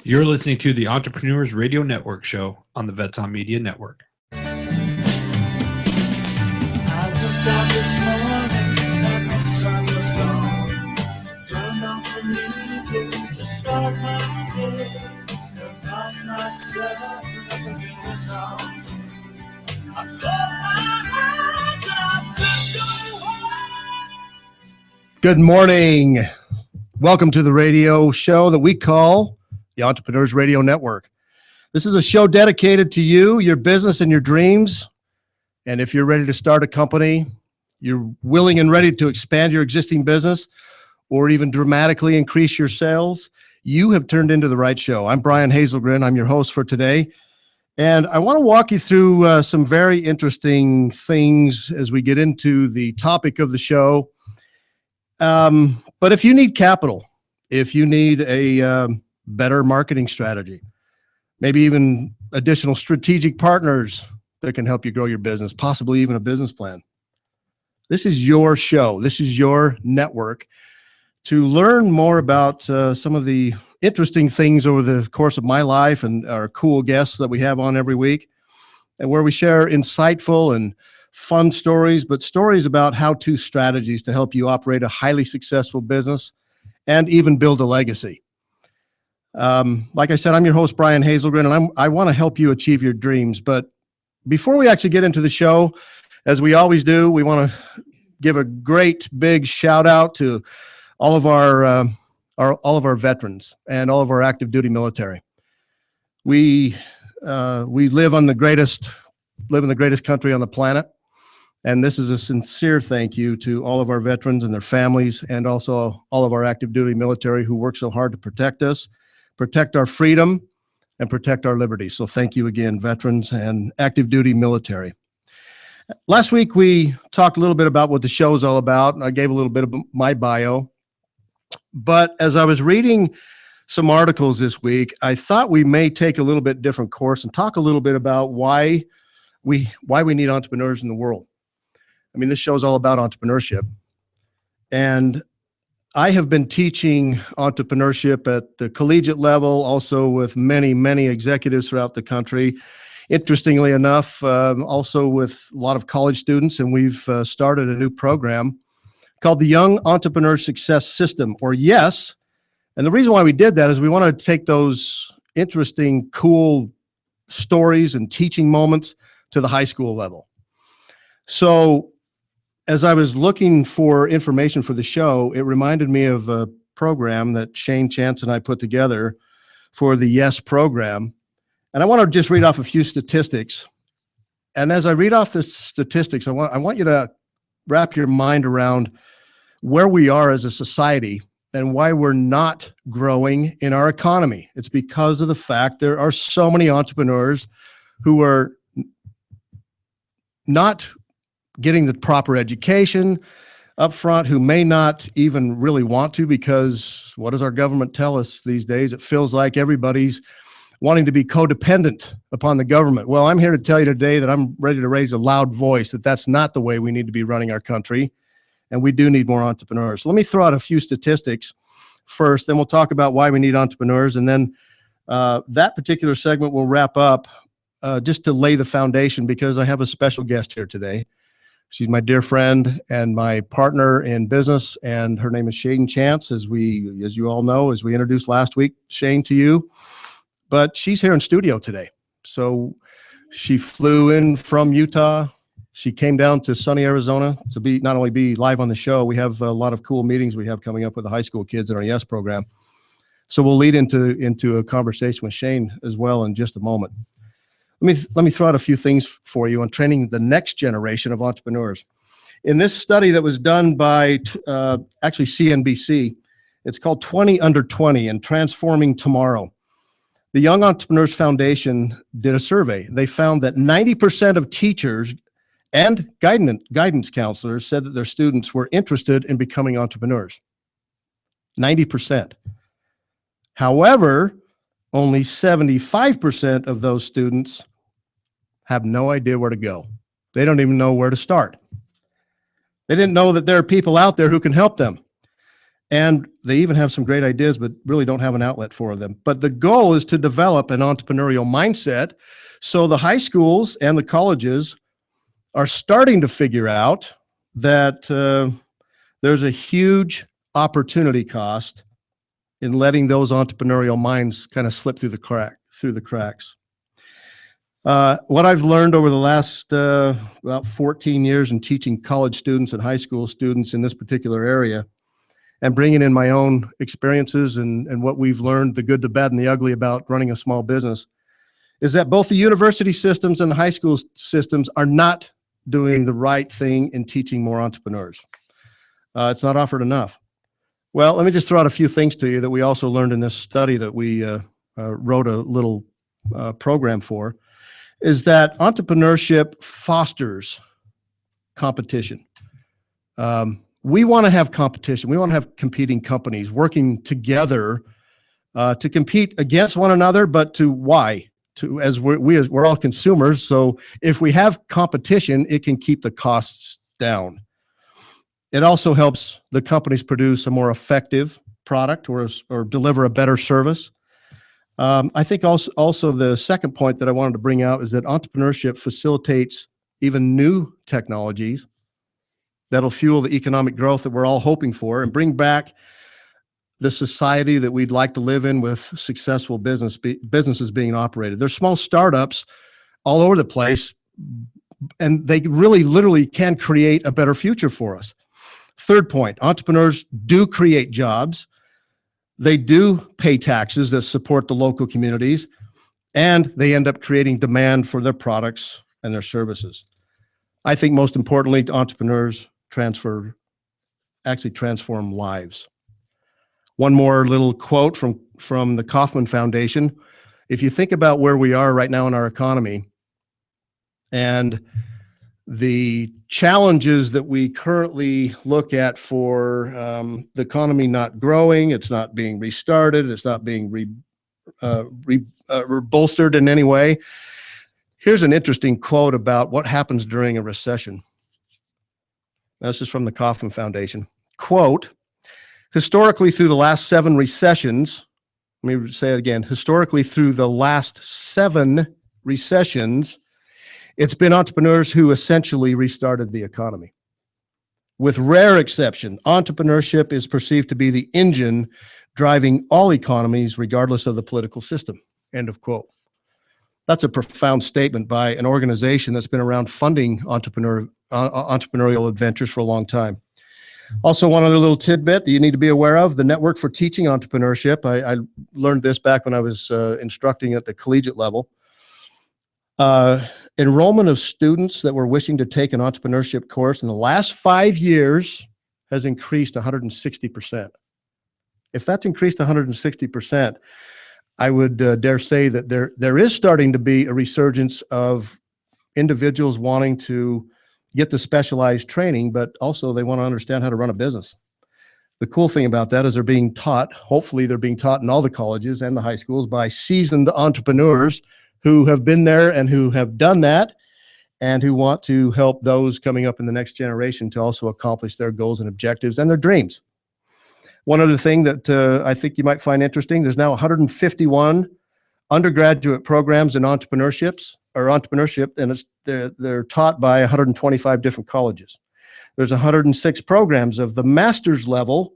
You're listening to the Entrepreneurs Radio Network show on the Vets on Media Network. I looked out this morning and the sun was gone. Turned on some music to start my day. And lost myself in a song. I closed my eyes and I slipped away. Good morning. Welcome to the radio show that we call the Entrepreneurs Radio Network. This is a show dedicated to you, your business, and your dreams. And if you're ready to start a company, you're willing and ready to expand your existing business, or even dramatically increase your sales, you have turned into the right show. I'm Brian Hazelgren. I'm your host for today. And I want to walk you through some very interesting things as we get into the topic of the show. But if you need capital, if you need a better marketing strategy, maybe even additional strategic partners that can help you grow your business, possibly even a business plan, this is your show. This is your network to learn more about some of the interesting things over the course of my life and our cool guests that we have on every week, and where we share insightful and fun stories, but stories about how-to strategies to help you operate a highly successful business and even build a legacy. Like I said, I'm your host, Brian Hazelgren, and I want to help you achieve your dreams. But before we actually get into the show, as we always do, we want to give a great big shout out to all of our veterans and all of our active duty military. We live in the greatest country on the planet. And this is a sincere thank you to all of our veterans and their families, and also all of our active duty military who work so hard to protect us, protect our freedom, and protect our liberty. So thank you again, veterans and active duty military. Last week, we talked a little bit about what the show is all about, and I gave a little bit of my bio. But as I was reading some articles this week, I thought we may take a little bit different course and talk a little bit about why we need entrepreneurs in the world. I mean, this show is all about entrepreneurship. And I have been teaching entrepreneurship at the collegiate level, also with many, many executives throughout the country. Interestingly enough, also with a lot of college students, and we've started a new program called the Young Entrepreneur Success System, or YES. And the reason why we did that is we wanted to take those interesting, cool stories and teaching moments to the high school level. So as I was looking for information for the show, it reminded me of a program that Shane Chance and I put together for the YES program. And I want to just read off a few statistics. And as I read off the statistics, I want you to wrap your mind around where we are as a society and why we're not growing in our economy. It's because of the fact there are so many entrepreneurs who are not getting the proper education up front, who may not even really want to, because what does our government tell us these days? It feels like everybody's wanting to be codependent upon the government. Well, I'm here to tell you today that I'm ready to raise a loud voice that that's not the way we need to be running our country, and we do need more entrepreneurs. So let me throw out a few statistics first, then we'll talk about why we need entrepreneurs, and then that particular segment will wrap up just to lay the foundation, because I have a special guest here today. She's my dear friend and my partner in business, and her name is Shane Chance, as you all know, as we introduced last week, Shane, to you. But she's here in studio today. So she flew in from Utah. She came down to sunny Arizona to not only be live on the show. We have a lot of cool meetings we have coming up with the high school kids in our YES program. So we'll lead into a conversation with Shane as well in just a moment. Let me throw out a few things for you on training the next generation of entrepreneurs. In this study that was done by actually CNBC, it's called 20 Under 20 and Transforming Tomorrow. The Young Entrepreneurs Foundation did a survey. They found that 90% of teachers and guidance counselors said that their students were interested in becoming entrepreneurs. 90%. However, only 75% of those students have no idea where to go. They don't even know where to start. They didn't know that there are people out there who can help them. And they even have some great ideas, but really don't have an outlet for them. But the goal is to develop an entrepreneurial mindset. So the high schools and the colleges are starting to figure out that there's a huge opportunity cost in letting those entrepreneurial minds kind of slip through the cracks. What I've learned over the last about 14 years in teaching college students and high school students in this particular area, and bringing in my own experiences and what we've learned, the good, the bad, and the ugly about running a small business, is that both the university systems and the high school systems are not doing the right thing in teaching more entrepreneurs. It's not offered enough. Well, let me just throw out a few things to you that we also learned in this study that we wrote a little program for, is that entrepreneurship fosters competition. We want to have competition. We want to have competing companies working together to compete against one another, but to why? As we're all consumers. So if we have competition, it can keep the costs down. It also helps the companies produce a more effective product or deliver a better service. I think also the second point that I wanted to bring out is that entrepreneurship facilitates even new technologies that'll fuel the economic growth that we're all hoping for and bring back the society that we'd like to live in with successful businesses being operated. There's small startups all over the place, and they really literally can create a better future for us. Third point, entrepreneurs do create jobs. They do pay taxes that support the local communities, and they end up creating demand for their products and their services. I think most importantly, entrepreneurs transform lives. One more little quote from the Kauffman Foundation. If you think about where we are right now in our economy and the challenges that we currently look at for the economy not growing, it's not being restarted, it's not being bolstered in any way. Here's an interesting quote about what happens during a recession. This is from the Kauffman Foundation. Quote, historically through the last 7 recessions, let me say it again, historically through the last 7 recessions, it's been entrepreneurs who essentially restarted the economy. With rare exception, entrepreneurship is perceived to be the engine driving all economies regardless of the political system. End of quote. That's a profound statement by an organization that's been around funding entrepreneurial adventures for a long time. Also, one other little tidbit that you need to be aware of, the Network for Teaching Entrepreneurship. I learned this back when I was instructing at the collegiate level. Enrollment of students that were wishing to take an entrepreneurship course in the last 5 years has increased 160%. If that's increased 160%, I would dare say that there is starting to be a resurgence of individuals wanting to get the specialized training, but also they want to understand how to run a business. The cool thing about that is they're being taught, hopefully they're being taught in all the colleges and the high schools by seasoned entrepreneurs who have been there and who have done that and who want to help those coming up in the next generation to also accomplish their goals and objectives and their dreams. One other thing that I think you might find interesting, there's now 151 undergraduate programs in entrepreneurship, and they're taught by 125 different colleges. There's 106 programs of the master's level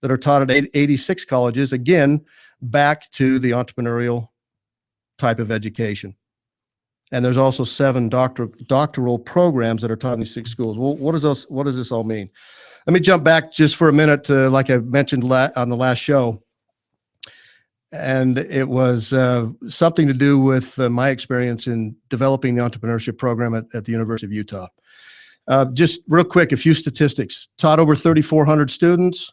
that are taught at 86 colleges, again, back to the entrepreneurial type of education. And there's also 7 doctoral programs that are taught in these 6 schools. Well, what does this all mean? Let me jump back just for a minute to, like I mentioned on the last show. And it was something to do with my experience in developing the entrepreneurship program at the University of Utah. Just real quick, a few statistics. Taught over 3,400 students.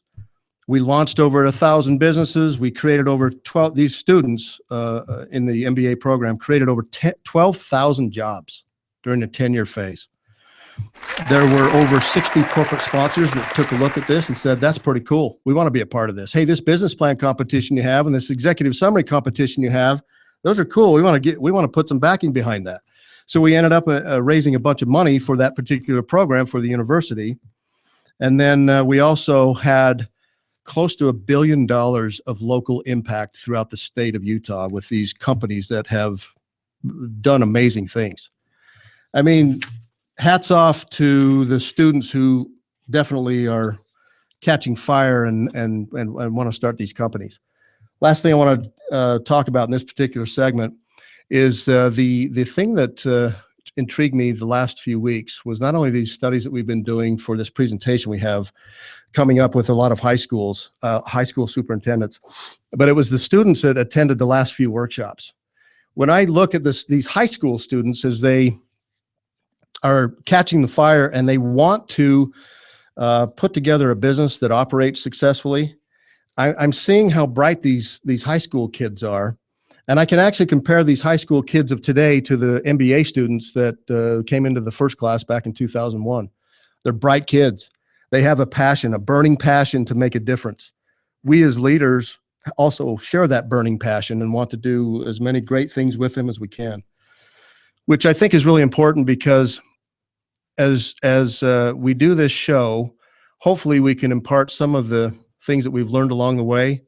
We launched over 1,000 businesses. We created over 12, these students in the MBA program created over 12,000 jobs during the 10-year phase. There were over 60 corporate sponsors that took a look at this and said, that's pretty cool. We want to be a part of this. Hey, this business plan competition you have and this executive summary competition you have, those are cool. We want to put some backing behind that. So we ended up raising a bunch of money for that particular program for the university. And then we also had close to $1 billion of local impact throughout the state of Utah with these companies that have done amazing things. I mean, hats off to the students who definitely are catching fire and want to start these companies. Last thing I want to talk about in this particular segment is the thing that intrigued me the last few weeks was not only these studies that we've been doing for this presentation we have coming up with a lot of high school superintendents, but it was the students that attended the last few workshops. When I look at these high school students as they are catching the fire and they want to put together a business that operates successfully, I'm seeing how bright these high school kids are. And I can actually compare these high school kids of today to the MBA students that came into the first class back in 2001. They're bright kids. They have a passion, a burning passion to make a difference. We as leaders also share that burning passion and want to do as many great things with them as we can, which I think is really important because as we do this show, hopefully we can impart some of the things that we've learned along the way,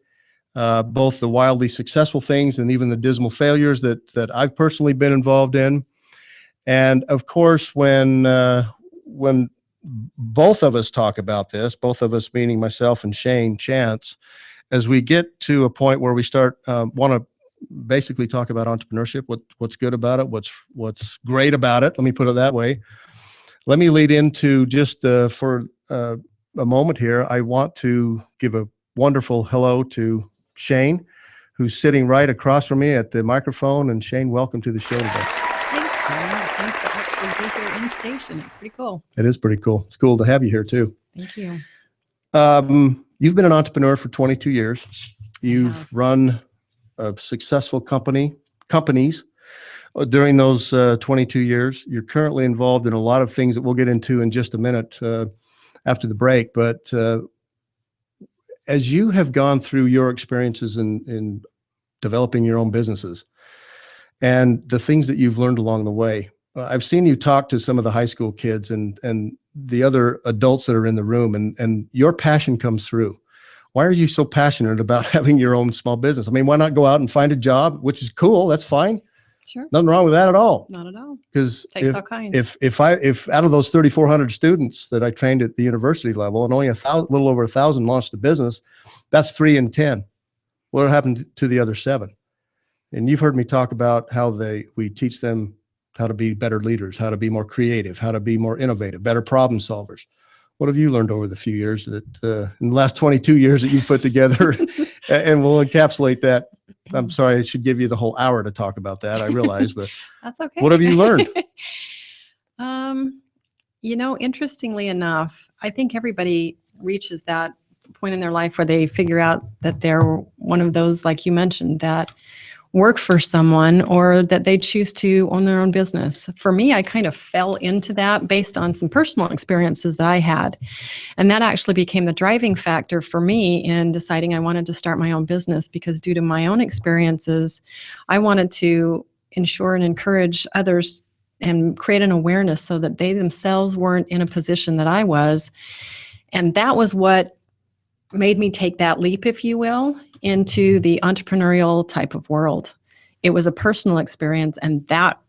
both the wildly successful things and even the dismal failures that I've personally been involved in. And of course, when both of us talk about this, both of us meaning myself and Shane Chance, as we get to a point where we start want to basically talk about entrepreneurship, what's good about it, what's great about it. Let me put it that way. Let me lead into just for a moment here. I want to give a wonderful hello to Shane, who's sitting right across from me at the microphone. And Shane, welcome to the show today. Thanks, Brian. Nice to actually be here in station. It's pretty cool. It is pretty cool. It's cool to have you here too. Thank you. You've been an entrepreneur for 22 years. You've run a successful companies during those 22 years. You're currently involved in a lot of things that we'll get into in just a minute after the break. But as you have gone through your experiences in developing your own businesses and the things that you've learned along the way, I've seen you talk to some of the high school kids and the other adults that are in the room, and your passion comes through. Why are you so passionate about having your own small business? I mean, why not go out and find a job, which is cool. That's fine. Sure. Nothing wrong with that at all. Not at all. Because Takes all kinds. if out of those 3,400 students that I trained at the university level, and only little over 1,000 launched a business, that's 3 in 10. What happened to the other 7? And you've heard me talk about how we teach them how to be better leaders, how to be more creative, how to be more innovative, better problem solvers. What have you learned over the few years that in the last 22 years that you've put together? And we'll encapsulate that. I'm sorry, I should give you the whole hour to talk about that. I realize, but That's okay. what have you learned? Interestingly enough, I think everybody reaches that point in their life where they figure out that they're one of those, like you mentioned, that work for someone or that they choose to own their own business. For me, I kind of fell into that based on some personal experiences that I had. And that actually became the driving factor for me in deciding I wanted to start my own business, because due to my own experiences, I wanted to ensure and encourage others and create an awareness so that they themselves weren't in a position that I was. And that was what made me take that leap, if you will, into the entrepreneurial type of world. It was a personal experience, and that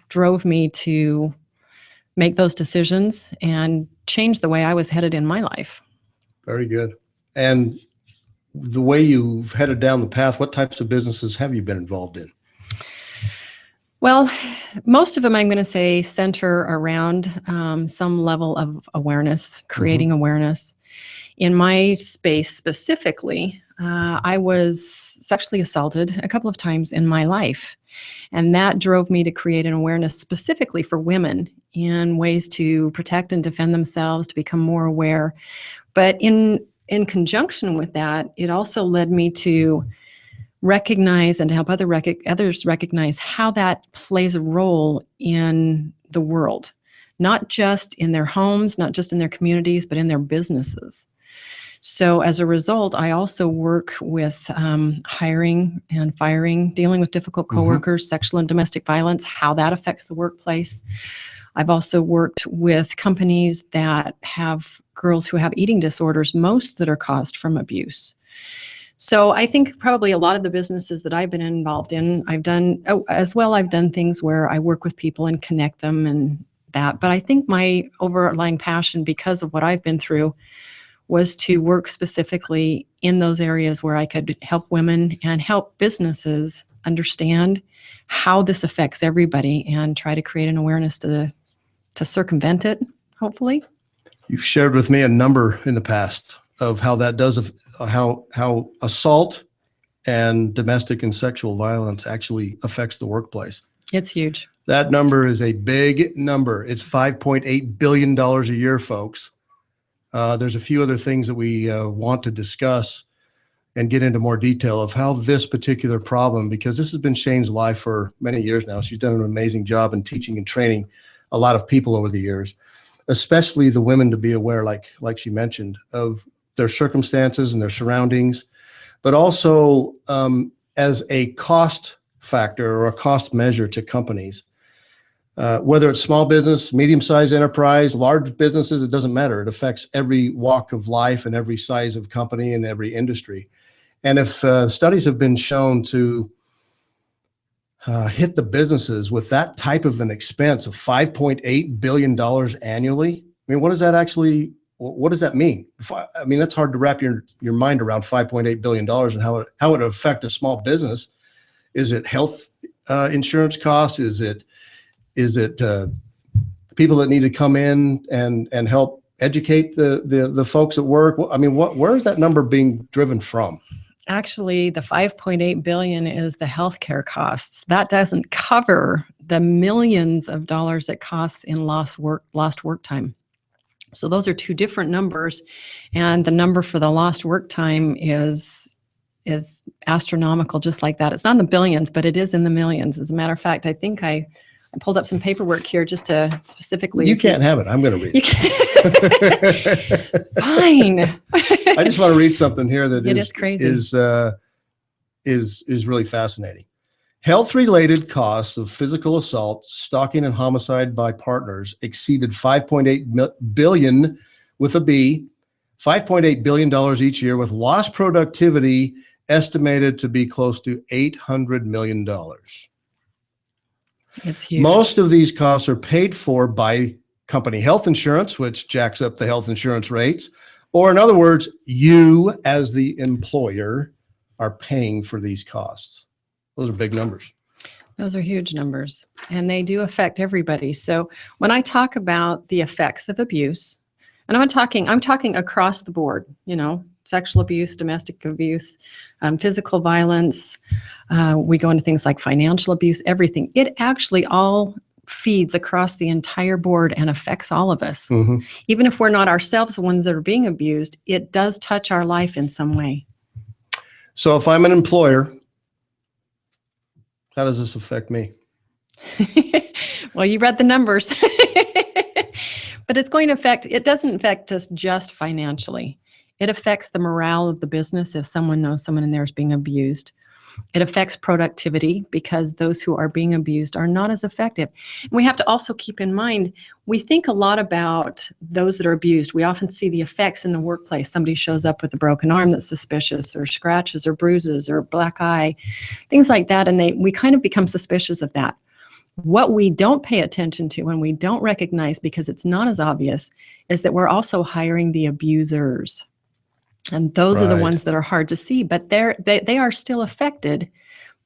drove me to make those decisions and change the way I was headed in my life. Very good. And the way you've headed down the path, what types of businesses have you been involved in? Well, most of them, I'm going to say, center around some level of awareness, creating awareness. In my space specifically, I was sexually assaulted a couple of times in my life. And that drove me to create an awareness specifically for women in ways to protect and defend themselves, to become more aware. But in conjunction with that, it also led me to recognize and to help others recognize how that plays a role in the world, not just in their homes, not just in their communities, but in their businesses. So as a result, I also work with hiring and firing, dealing with difficult coworkers, sexual and domestic violence, how that affects the workplace. I've also worked with companies that have girls who have eating disorders, most that are caused from abuse. So I think probably a lot of the businesses that I've been involved in, I've done things where I work with people and connect them and that. But I think my overlying passion, because of what I've been through, was to work specifically in those areas where I could help women and help businesses understand how this affects everybody and try to create an awareness to circumvent it, hopefully. You've shared with me a number in the past of how that does, how assault and domestic and sexual violence actually affects the workplace. It's huge. That number is a big number. It's $5.8 billion a year, folks. There's a few other things that we want to discuss and get into more detail of how this particular problem, because this has been Shane's life for many years now. She's done an amazing job in teaching and training a lot of people over the years, especially the women, to be aware, like she mentioned, of their circumstances and their surroundings, but also as a cost factor or a cost measure to companies. Whether it's small business, medium-sized enterprise, large businesses, it doesn't matter. It affects every walk of life and every size of company and every industry. And if studies have been shown to hit the businesses with that type of an expense of $5.8 billion annually, I mean, what does that mean? I mean, that's hard to wrap your mind around, $5.8 billion and how it would affect a small business. Is it health insurance costs? Is it people that need to come in and help educate the folks at work? I mean, where is that number being driven from? Actually, the $5.8 billion is the healthcare costs. That doesn't cover the millions of dollars it costs in lost work time. So those are two different numbers, and the number for the lost work time is astronomical, just like that. It's not in the billions, but it is in the millions. As a matter of fact, I think I pulled up some paperwork here just to specifically. You can't have it. I'm going to read it. Fine. I just want to read something here that is crazy. Is really fascinating. Health-related costs of physical assault, stalking, and homicide by partners exceeded $5.8 billion with a B, $5.8 billion each year, with lost productivity estimated to be close to $800 million. It's huge. Most of these costs are paid for by company health insurance, which jacks up the health insurance rates. Or in other words, you as the employer are paying for these costs. Those are big numbers. Those are huge numbers, and they do affect everybody. So when I talk about the effects of abuse, and I'm talking across the board, sexual abuse, domestic abuse, physical violence, we go into things like financial abuse, everything. It actually all feeds across the entire board and affects all of us. Mm-hmm. Even if we're not ourselves the ones that are being abused, it does touch our life in some way. So if I'm an employer, how does this affect me? Well, you read the numbers. But it doesn't affect us just financially. It affects the morale of the business if someone knows someone in there is being abused. It affects productivity because those who are being abused are not as effective. And we have to also keep in mind, we think a lot about those that are abused. We often see the effects in the workplace. Somebody shows up with a broken arm that's suspicious, or scratches or bruises or black eye, things like that. And we kind of become suspicious of that. What we don't pay attention to and we don't recognize, because it's not as obvious, is that we're also hiring the abusers. And those are the ones that are hard to see, but they are still affected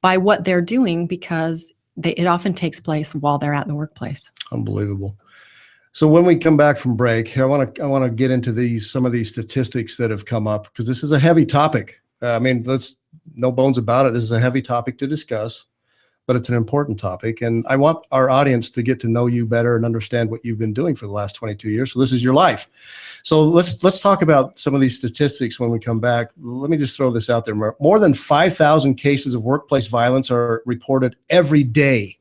by what they're doing, because it often takes place while they're at the workplace. Unbelievable. So when we come back from break, I want to get into some of these statistics that have come up, because this is a heavy topic. No bones about it. This is a heavy topic to discuss, but it's an important topic. And I want our audience to get to know you better and understand what you've been doing for the last 22 years. So this is your life. So let's talk about some of these statistics when we come back. Let me just throw this out there. More than 5,000 cases of workplace violence are reported every day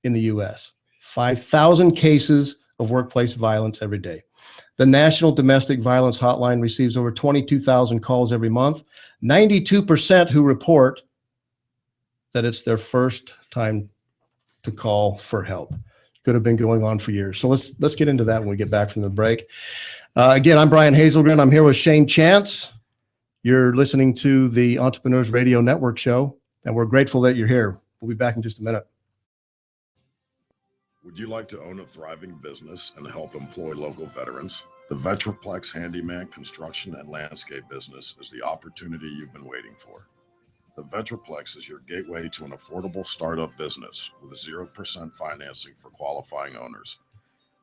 in the U.S. 5,000 cases of workplace violence every day. The National Domestic Violence Hotline receives over 22,000 calls every month. 92% who report that it's their first time to call for help. could have been going on for years. So let's get into that when we get back from the break. Again, I'm Brian Hazelgren. I'm here with Shane Chance. You're listening to the Entrepreneurs Radio Network show, and we're grateful that you're here. We'll be back in just a minute. Would you like to own a thriving business and help employ local veterans? The Vetraplex Handyman Construction and Landscape business is the opportunity you've been waiting for. The Vetraplex is your gateway to an affordable startup business with 0% financing for qualifying owners.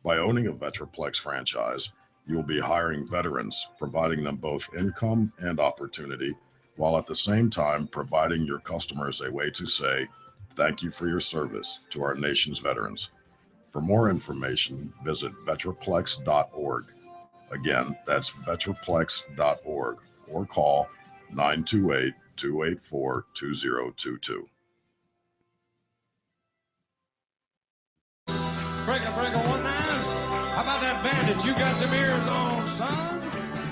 By owning a Vetraplex franchise, you'll be hiring veterans, providing them both income and opportunity, while at the same time providing your customers a way to say, thank you for your service to our nation's veterans. For more information, visit vetraplex.org. Again, that's vetraplex.org or call 928-284-2022. Breaker, 19. How about that bandit? You got some ears on, son?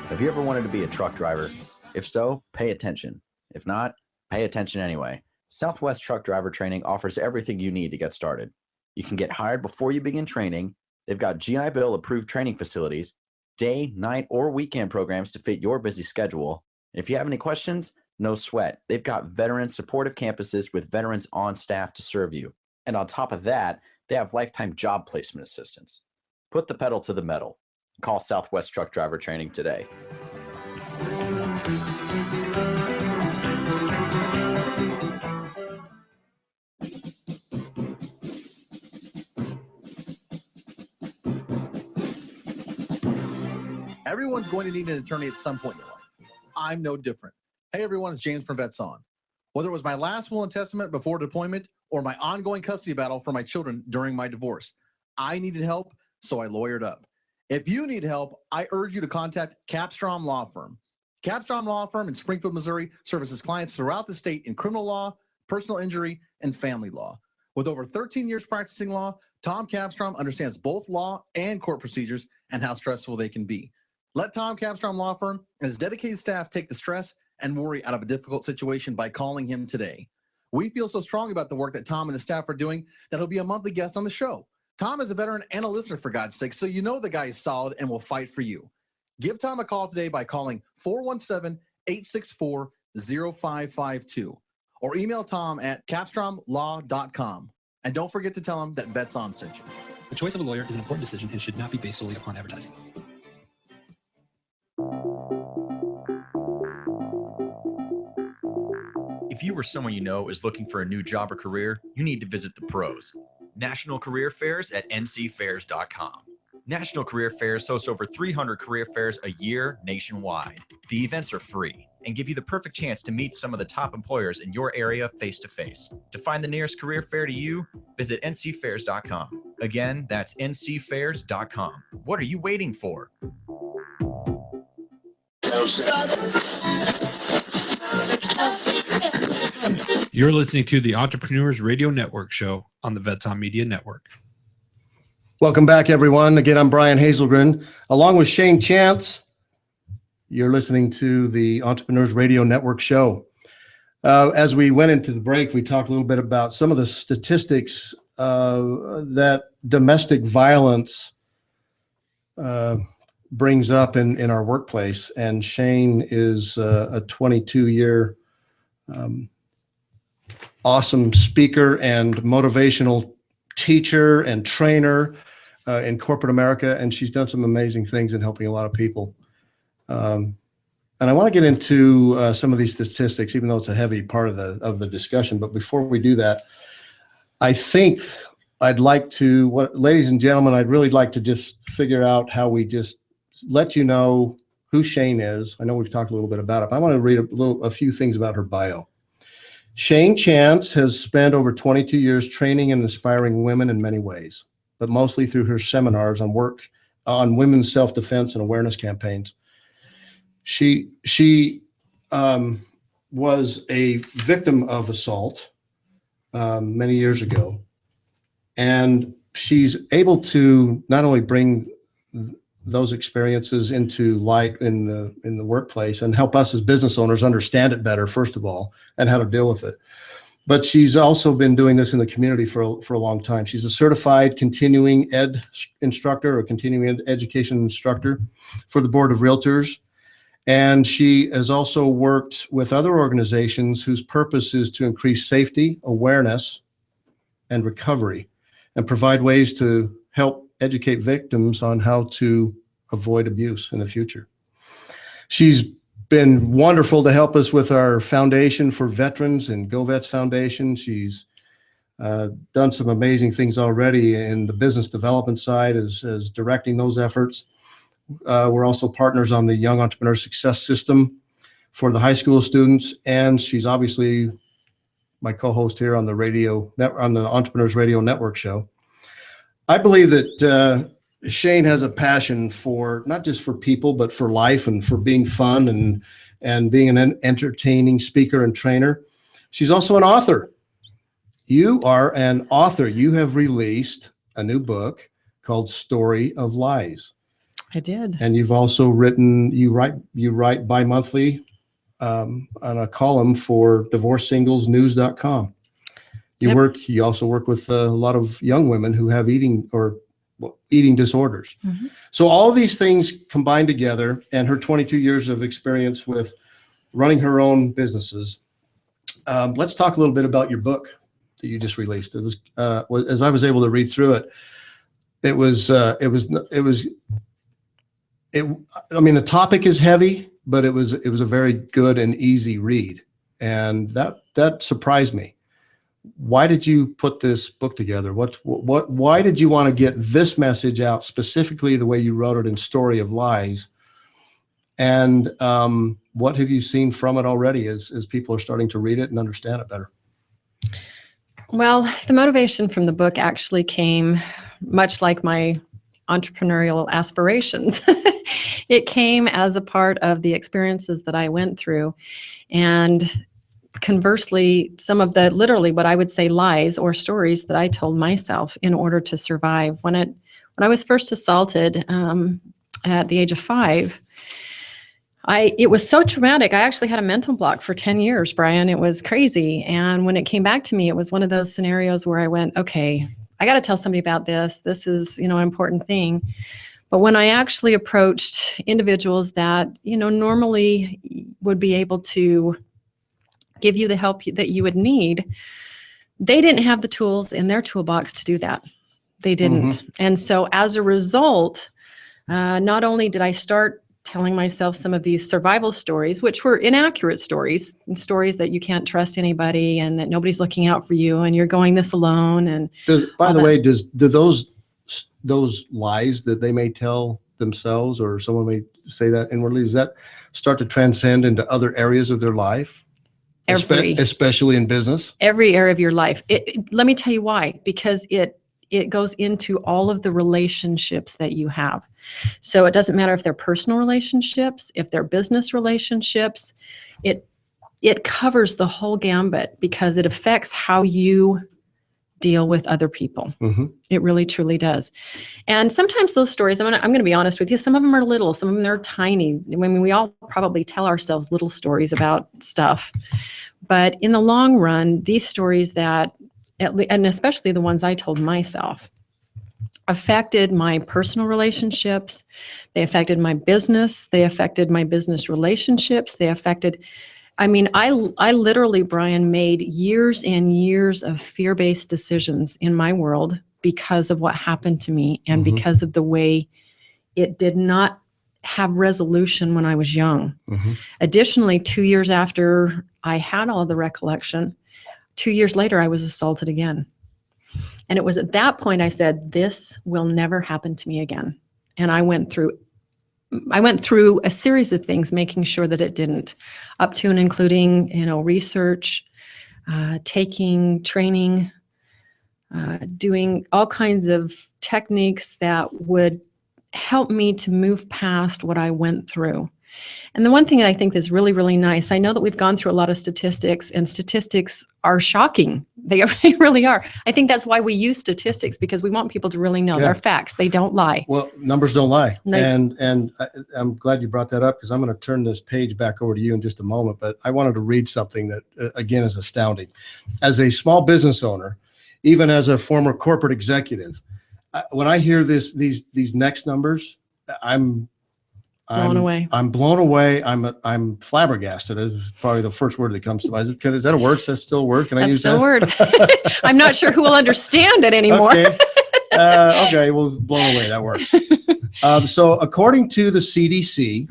Have you ever wanted to be a truck driver? If so, pay attention. If not, pay attention anyway. Southwest Truck Driver Training offers everything you need to get started. You can get hired before you begin training. They've got GI Bill approved training facilities, day, night, or weekend programs to fit your busy schedule. And if you have any questions, no sweat. They've got veteran supportive campuses with veterans on staff to serve you. And on top of that, they have lifetime job placement assistance. Put the pedal to the metal. Call Southwest Truck Driver Training today. Everyone's going to need an attorney at some point in their life. I'm no different. Hey everyone, it's James from Vets On. Whether it was my last will and testament before deployment or my ongoing custody battle for my children during my divorce, I needed help, so I lawyered up. If you need help, I urge you to contact Capstrom Law Firm. Capstrom Law Firm in Springfield, Missouri services clients throughout the state in criminal law, personal injury, and family law. With over 13 years practicing law, Tom Capstrom understands both law and court procedures and how stressful they can be. Let Tom Capstrom Law Firm and his dedicated staff take the stress and worry out of a difficult situation by calling him today. We feel so strong about the work that Tom and his staff are doing that he'll be a monthly guest on the show. Tom is a veteran and a listener, for God's sake, so you know the guy is solid and will fight for you. Give Tom a call today by calling 417-864-0552 or email Tom at capstromlaw.com. And don't forget to tell him that Vets On sent you. The choice of a lawyer is an important decision and should not be based solely upon advertising. If you or someone you know is looking for a new job or career, you need to visit the pros. National Career Fairs at ncfairs.com. National Career Fairs hosts over 300 career fairs a year nationwide. The events are free and give you the perfect chance to meet some of the top employers in your area face-to-face. To find the nearest career fair to you, visit ncfairs.com. Again, that's ncfairs.com. What are you waiting for? You're listening to the Entrepreneurs Radio Network show on the Vets On Media Network. Welcome back, everyone. Again, I'm Brian Hazelgren, along with Shane Chance. You're listening to the Entrepreneurs Radio Network show. As we went into the break, we talked a little bit about some of the statistics that domestic violence brings up in our workplace. And Shane is a 22-year awesome speaker and motivational teacher and trainer in corporate America, and she's done some amazing things in helping a lot of people. And I want to get into some of these statistics, even though it's a heavy part of the discussion. But before we do that, I think I'd like to, ladies and gentlemen, I'd really like to just figure out how we just let you know who Shane is. I know we've talked a little bit about it, but I want to read a few things about her bio. Shane Chance has spent over 22 years training and inspiring women in many ways, but mostly through her seminars on work on women's self-defense and awareness campaigns. She was a victim of assault many years ago, and she's able to not only bring those experiences into light in the workplace and help us as business owners understand it better, first of all, and how to deal with it. but she's also been doing this in the community for a long time. She's a certified continuing ed instructor or continuing education instructor for the Board of Realtors. And she has also worked with other organizations whose purpose is to increase safety, awareness, and recovery, and provide ways to help educate victims on how to avoid abuse in the future. She's been wonderful to help us with our foundation for veterans and GoVets Foundation. She's done some amazing things already in the business development side as directing those efforts. We're also partners on the Young Entrepreneur Success System for the high school students, and she's obviously my co-host here on the Entrepreneurs Radio Network show. I believe that Shane has a passion for not just for people, but for life and for being fun and being an entertaining speaker and trainer. She's also an author. You are an author. You have released a new book called Story of Lies. I did. And you've also written, you write bi-monthly on a column for divorcesinglesnews.com. You also work with a lot of young women who have eating disorders. Mm-hmm. So all these things combined together, and her 22 years of experience with running her own businesses. Let's talk a little bit about your book that you just released. It was as I was able to read through it, I mean, the topic is heavy, but it was a very good and easy read, and that surprised me. Why did you put this book together? Why did you want to get this message out specifically the way you wrote it in Story of Lies? And what have you seen from it already as people are starting to read it and understand it better? Well, the motivation from the book actually came much like my entrepreneurial aspirations. It came as a part of the experiences that I went through. And conversely, some of the literally what I would say lies or stories that I told myself in order to survive. When I was first assaulted at the age of 5, it was so traumatic. I actually had a mental block for 10 years, Brian. It was crazy. And when it came back to me, it was one of those scenarios where I went, okay, I got to tell somebody about this. This is, an important thing. But when I actually approached individuals that, normally would be able to give you the help that you would need, they didn't have the tools in their toolbox to do that. They didn't. Mm-hmm. And so as a result, not only did I start telling myself some of these survival stories, which were inaccurate stories, and stories that you can't trust anybody and that nobody's looking out for you and you're going this alone. And by the way, do those lies that they may tell themselves or someone may say that inwardly, does that start to transcend into other areas of their life? Especially in business? Every area of your life. Let me tell you why. Because it goes into all of the relationships that you have. So it doesn't matter if they're personal relationships, if they're business relationships, it covers the whole gambit because it affects how you deal with other people. Mm-hmm. It really, truly does. And sometimes those stories, I'm going to be honest with you, some of them are little, some of them are tiny. I mean, we all probably tell ourselves little stories about stuff. But in the long run, these stories and especially the ones I told myself, affected my personal relationships. They affected my business. They affected my business relationships. I literally, Brian, made years and years of fear-based decisions in my world because of what happened to me and mm-hmm. because of the way it did not have resolution when I was young. Mm-hmm. Additionally, 2 years after I had all the recollection, 2 years later, I was assaulted again. And it was at that point I said, this will never happen to me again. And I went through a series of things, making sure that it didn't, up to and including, research, taking training, doing all kinds of techniques that would help me to move past what I went through. And the one thing that I think is really, really nice, I know that we've gone through a lot of statistics, and statistics are shocking. They really are. I think that's why we use statistics, because we want people to really know they're facts. They don't lie. Well, numbers don't lie. No. And I'm glad you brought that up, because I'm going to turn this page back over to you in just a moment. But I wanted to read something that, again, is astounding. As a small business owner, even as a former corporate executive, when I hear these next numbers, I'm Blown away. I'm blown away. I'm flabbergasted is probably the first word that comes to mind. Is that a word? Does that still work? Can I That's use still a that? word. I'm not sure who will understand it anymore. Okay. Okay. Well, blown away. That works. So according to the CDC,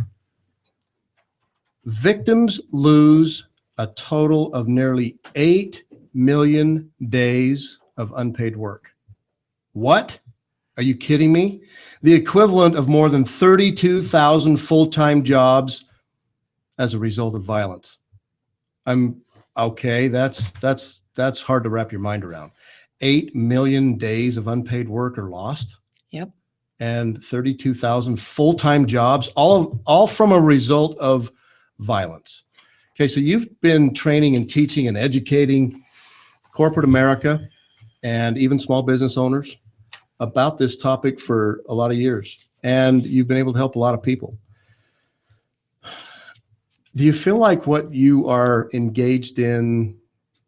victims lose a total of nearly 8 million days of unpaid work. What? Are you kidding me? The equivalent of more than 32,000 full-time jobs as a result of violence. I'm okay. That's hard to wrap your mind around. 8 million days of unpaid work are lost. Yep. And 32,000 full-time jobs, all from a result of violence. Okay, so you've been training and teaching and educating corporate America and even small business owners about this topic for a lot of years, and you've been able to help a lot of people. Do you feel like what you are engaged in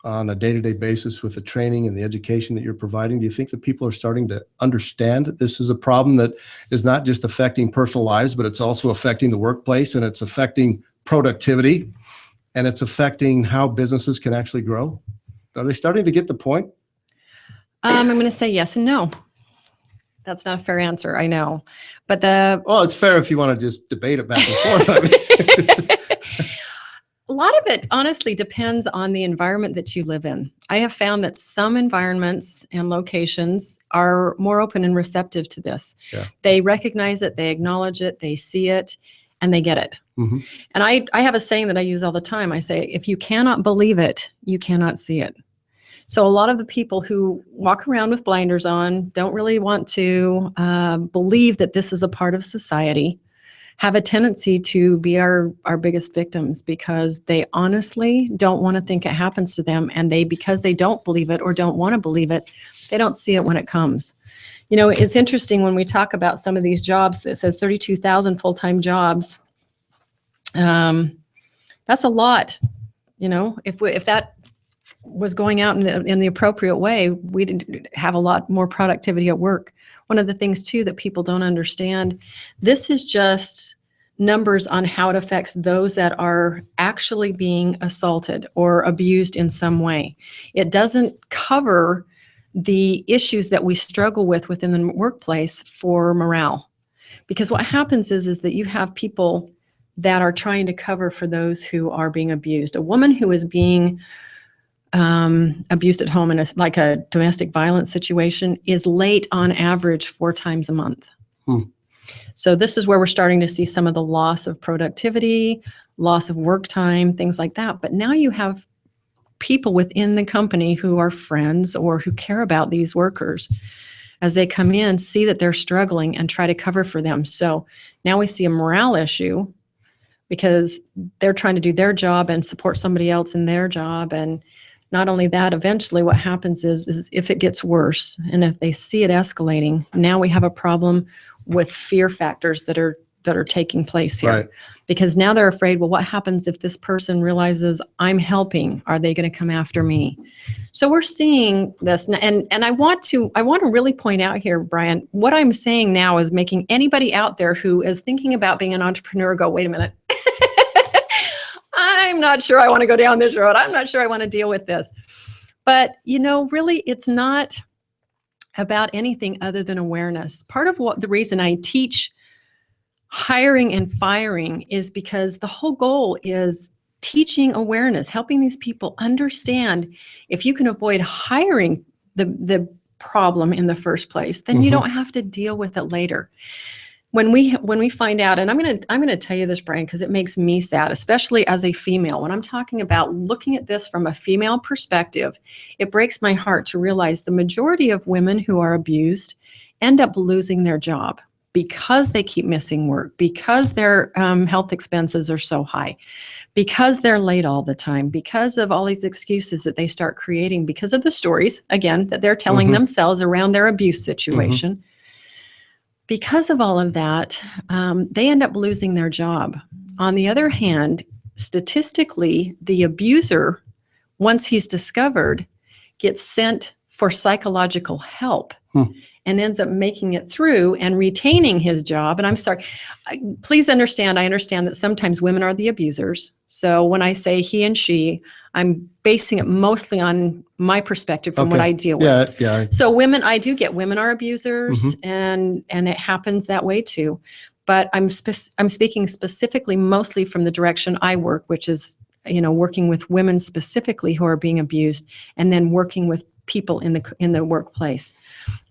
on a day-to-day basis with the training and the education that you're providing, do you think that people are starting to understand that this is a problem that is not just affecting personal lives, but it's also affecting the workplace, and it's affecting productivity, and it's affecting how businesses can actually grow? Are they starting to get the point? I'm going to say yes and no. That's not a fair answer, I know. But well, it's fair if you want to just debate it back and forth. I mean, a lot of it honestly depends on the environment that you live in. I have found that some environments and locations are more open and receptive to this. Yeah. They recognize it, they acknowledge it, they see it, and they get it. Mm-hmm. And I have a saying that I use all the time. I say, if you cannot believe it, you cannot see it. So a lot of the people who walk around with blinders on, don't really want to believe that this is a part of society, have a tendency to be our biggest victims, because they honestly don't want to think it happens to them. And because they don't believe it or don't want to believe it, they don't see it when it comes. You know, it's interesting when we talk about some of these jobs, it says 32,000 full-time jobs. That's a lot. You know, if that was going out in the appropriate way, we'd have a lot more productivity at work. One of the things too that people don't understand, this is just numbers on how it affects those that are actually being assaulted or abused in some way. It doesn't cover the issues that we struggle with within the workplace for morale. Because what happens is that you have people that are trying to cover for those who are being abused. A woman who is being abused at home in like a domestic violence situation is late on average 4 times a month. So this is where we're starting to see some of the loss of productivity, loss of work time, things like that. But now you have people within the company who are friends or who care about these workers. As they come in, see that they're struggling and try to cover for them. So now we see a morale issue because they're trying to do their job and support somebody else in their job. And not only that, eventually what happens is if it gets worse and if they see it escalating, now we have a problem with fear factors that are taking place here. Right. Because now they're afraid, well, what happens if this person realizes I'm helping? Are they going to come after me? So we're seeing this, and I want to really point out here, Brian, what I'm saying now is making anybody out there who is thinking about being an entrepreneur go, wait a minute. I'm not sure I want to go down this road. I'm not sure I want to deal with this. But, you know, really, it's not about anything other than awareness. Part of the reason I teach hiring and firing is because the whole goal is teaching awareness, helping these people understand if you can avoid hiring the problem in the first place, then you don't have to deal with it later. When we find out, and I'm gonna tell you this, Brian, because it makes me sad, especially as a female. When I'm talking about looking at this from a female perspective, it breaks my heart to realize the majority of women who are abused end up losing their job. because they keep missing work, because their health expenses are so high, because they're late all the time, because of all these excuses that they start creating, because of the stories, again, that they're telling themselves around their abuse situation. Because of all of that, they end up losing their job. On the other hand, statistically, the abuser, once he's discovered, gets sent for psychological help and ends up making it through and retaining his job. And I'm sorry, please understand, I understand that sometimes women are the abusers. So when I say he and she, I'm basing it mostly on my perspective from what I deal with. Yeah. So women, I do get women are abusers and it happens that way too. But I'm speaking specifically mostly from the direction I work, which is, working with women specifically who are being abused and then working with people in the workplace.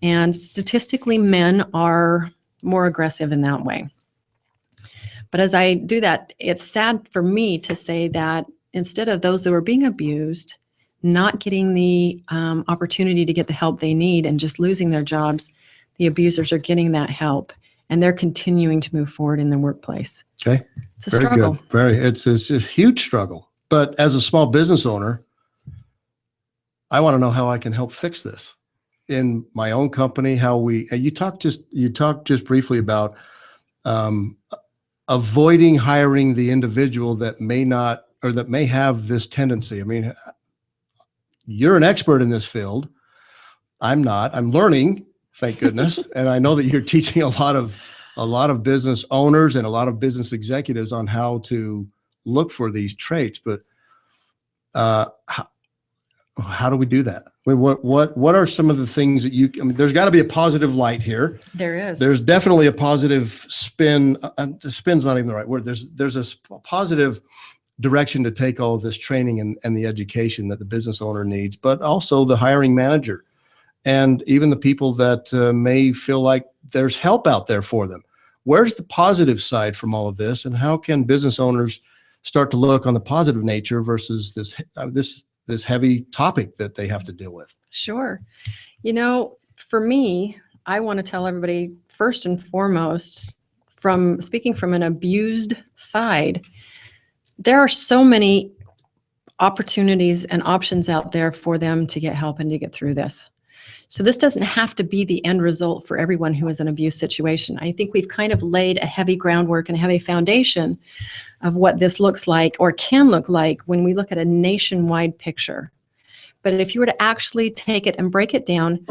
And statistically, men are more aggressive in that way. But as I do that, it's sad for me to say that instead of those that were being abused not getting the opportunity to get the help they need and just losing their jobs, the abusers are getting that help and they're continuing to move forward in the workplace. Okay. It's a struggle. Good. It's a huge struggle. But as a small business owner, I want to know how I can help fix this in my own company. You talked just briefly about avoiding hiring the individual that may not, or that may have this tendency. I mean, you're an expert in this field. I'm not. I'm learning, thank goodness. And I know that you're teaching a lot of business owners and a lot of business executives on how to look for these traits. But how do we do that? I mean, what are some of the things that there's got to be a positive light here. There is. There's definitely a positive spin. Spin's not even the right word. There's a positive direction to take all of this training and the education that the business owner needs, but also the hiring manager and even the people that may feel like there's help out there for them. Where's the positive side from all of this, and how can business owners start to look on the positive nature versus this heavy topic that they have to deal with? Sure. For me, I want to tell everybody first and foremost, from speaking from an abused side, there are so many opportunities and options out there for them to get help and to get through this. So this doesn't have to be the end result for everyone who is in an abuse situation. I think we've kind of laid a heavy groundwork and a heavy foundation of what this looks like or can look like when we look at a nationwide picture. But if you were to actually take it and break it down,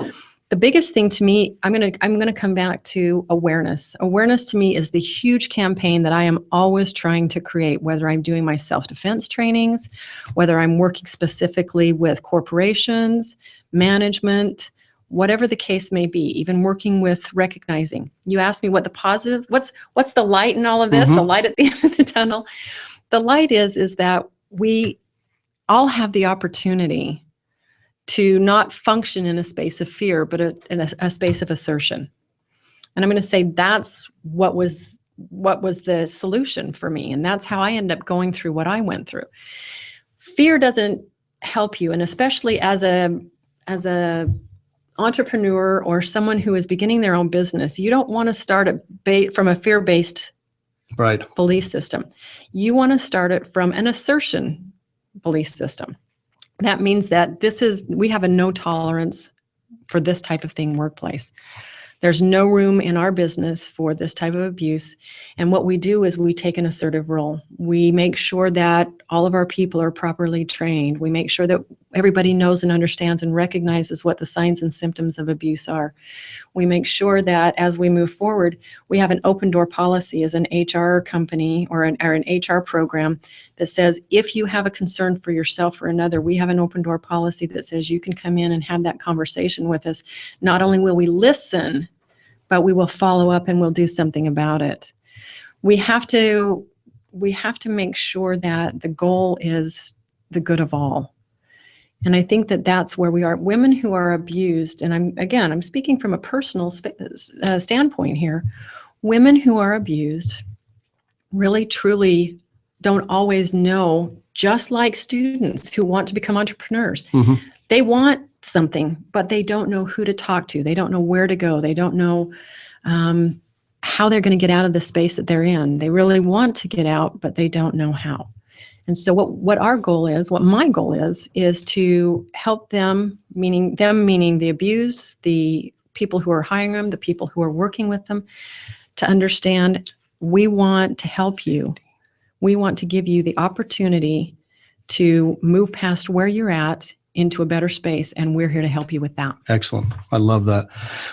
the biggest thing to me, I'm going to come back to awareness. Awareness to me is the huge campaign that I am always trying to create, whether I'm doing my self-defense trainings, whether I'm working specifically with corporations, management, whatever the case may be, even working with recognizing. You asked me what the positive, what's the light in all of this, the light at the end of the tunnel. The light is that we all have the opportunity to not function in a space of fear, but in a space of assertion. And I'm going to say that's what was the solution for me. And that's how I ended up going through what I went through. Fear doesn't help you. And especially as a entrepreneur or someone who is beginning their own business, you don't want to start from a fear-based belief system. You want to start it from an assertion belief system. That means that we have a no tolerance for this type of thing workplace. There's no room in our business for this type of abuse. And what we do is we take an assertive role. We make sure that all of our people are properly trained. We make sure that everybody knows and understands and recognizes what the signs and symptoms of abuse are. We make sure that as we move forward, we have an open door policy as an HR company or an HR program that says, if you have a concern for yourself or another, we have an open door policy that says you can come in and have that conversation with us. Not only will we listen, but we will follow up and we'll do something about it. We have to make sure that the goal is the good of all. And I think that that's where we are. Women who are abused, and I'm speaking from a personal standpoint here. Women who are abused really, truly don't always know, just like students who want to become entrepreneurs. They want something, but they don't know who to talk to. They don't know where to go. They don't know how they're going to get out of the space that they're in. They really want to get out, but they don't know how. And so what our goal is, what my goal is to help them, meaning the abused, the people who are hiring them, the people who are working with them, to understand we want to help you. We want to give you the opportunity to move past where you're at into a better space, and we're here to help you with that. Excellent. I love that.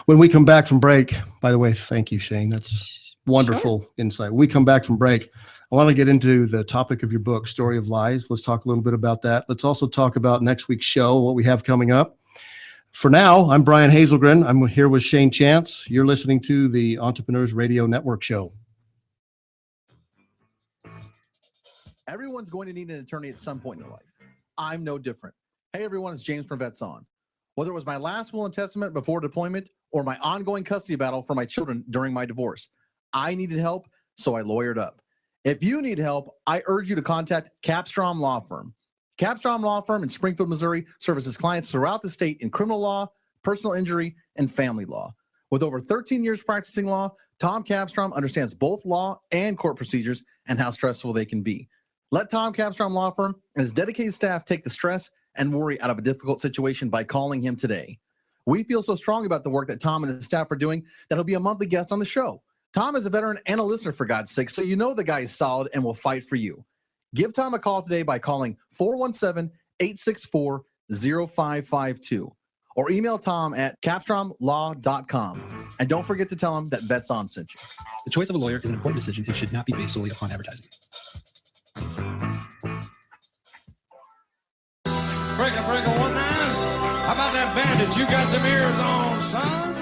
When we come back from break, by the way, thank you, Shane. That's wonderful insight. When we come back from break, I want to get into the topic of your book, Story of Lies. Let's talk a little bit about that. Let's also talk about next week's show, what we have coming up. For now, I'm Brian Hazelgren. I'm here with Shane Chance. You're listening to the Entrepreneurs Radio Network show. Everyone's going to need an attorney at some point in their life. I'm no different. Hey, everyone, it's James from Vets On. Whether it was my last will and testament before deployment or my ongoing custody battle for my children during my divorce, I needed help, so I lawyered up. If you need help, I urge you to contact Capstrom Law Firm. Capstrom Law Firm in Springfield, Missouri services clients throughout the state in criminal law, personal injury, and family law. With over 13 years practicing law, Tom Capstrom understands both law and court procedures and how stressful they can be. Let Tom Capstrom Law Firm and his dedicated staff take the stress and worry out of a difficult situation by calling him today. We feel so strong about the work that Tom and his staff are doing that he'll be a monthly guest on the show. Tom is a veteran and a listener, for God's sake, so you know the guy is solid and will fight for you. Give Tom a call today by calling 417-864-0552 or email Tom at capstromlaw.com. And don't forget to tell him that Vets On sent you. The choice of a lawyer is an important decision and should not be based solely upon advertising. Break a 19. How about that bandit? You got some ears on, son?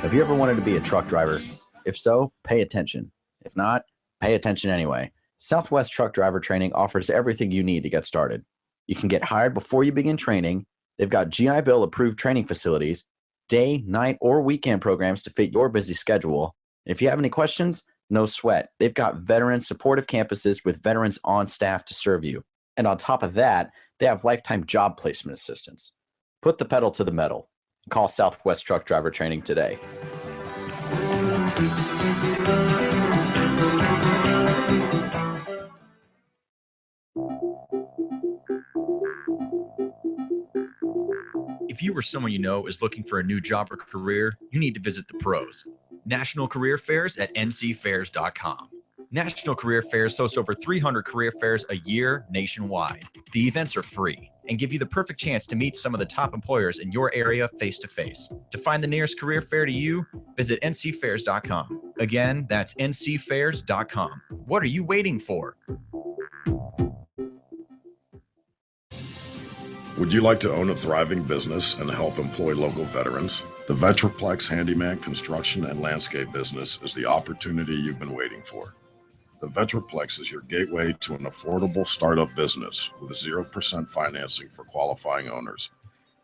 Have you ever wanted to be a truck driver? If so, pay attention. If not, pay attention anyway. Southwest Truck Driver Training offers everything you need to get started. You can get hired before you begin training. They've got GI Bill approved training facilities, day, night, or weekend programs to fit your busy schedule. And if you have any questions, no sweat. They've got veteran supportive campuses with veterans on staff to serve you. And on top of that, they have lifetime job placement assistance. Put the pedal to the metal. Call Southwest Truck Driver Training today. If you or someone you know is looking for a new job or career, you need to visit the pros. National Career Fairs at ncfairs.com. National Career Fairs hosts over 300 career fairs a year nationwide. The events are free and give you the perfect chance to meet some of the top employers in your area face-to-face. To find the nearest career fair to you, visit ncfairs.com. Again, that's ncfairs.com. What are you waiting for? Would you like to own a thriving business and help employ local veterans? The Vetraplex Handyman Construction and Landscape business is the opportunity you've been waiting for. The Vetraplex is your gateway to an affordable startup business with 0% financing for qualifying owners.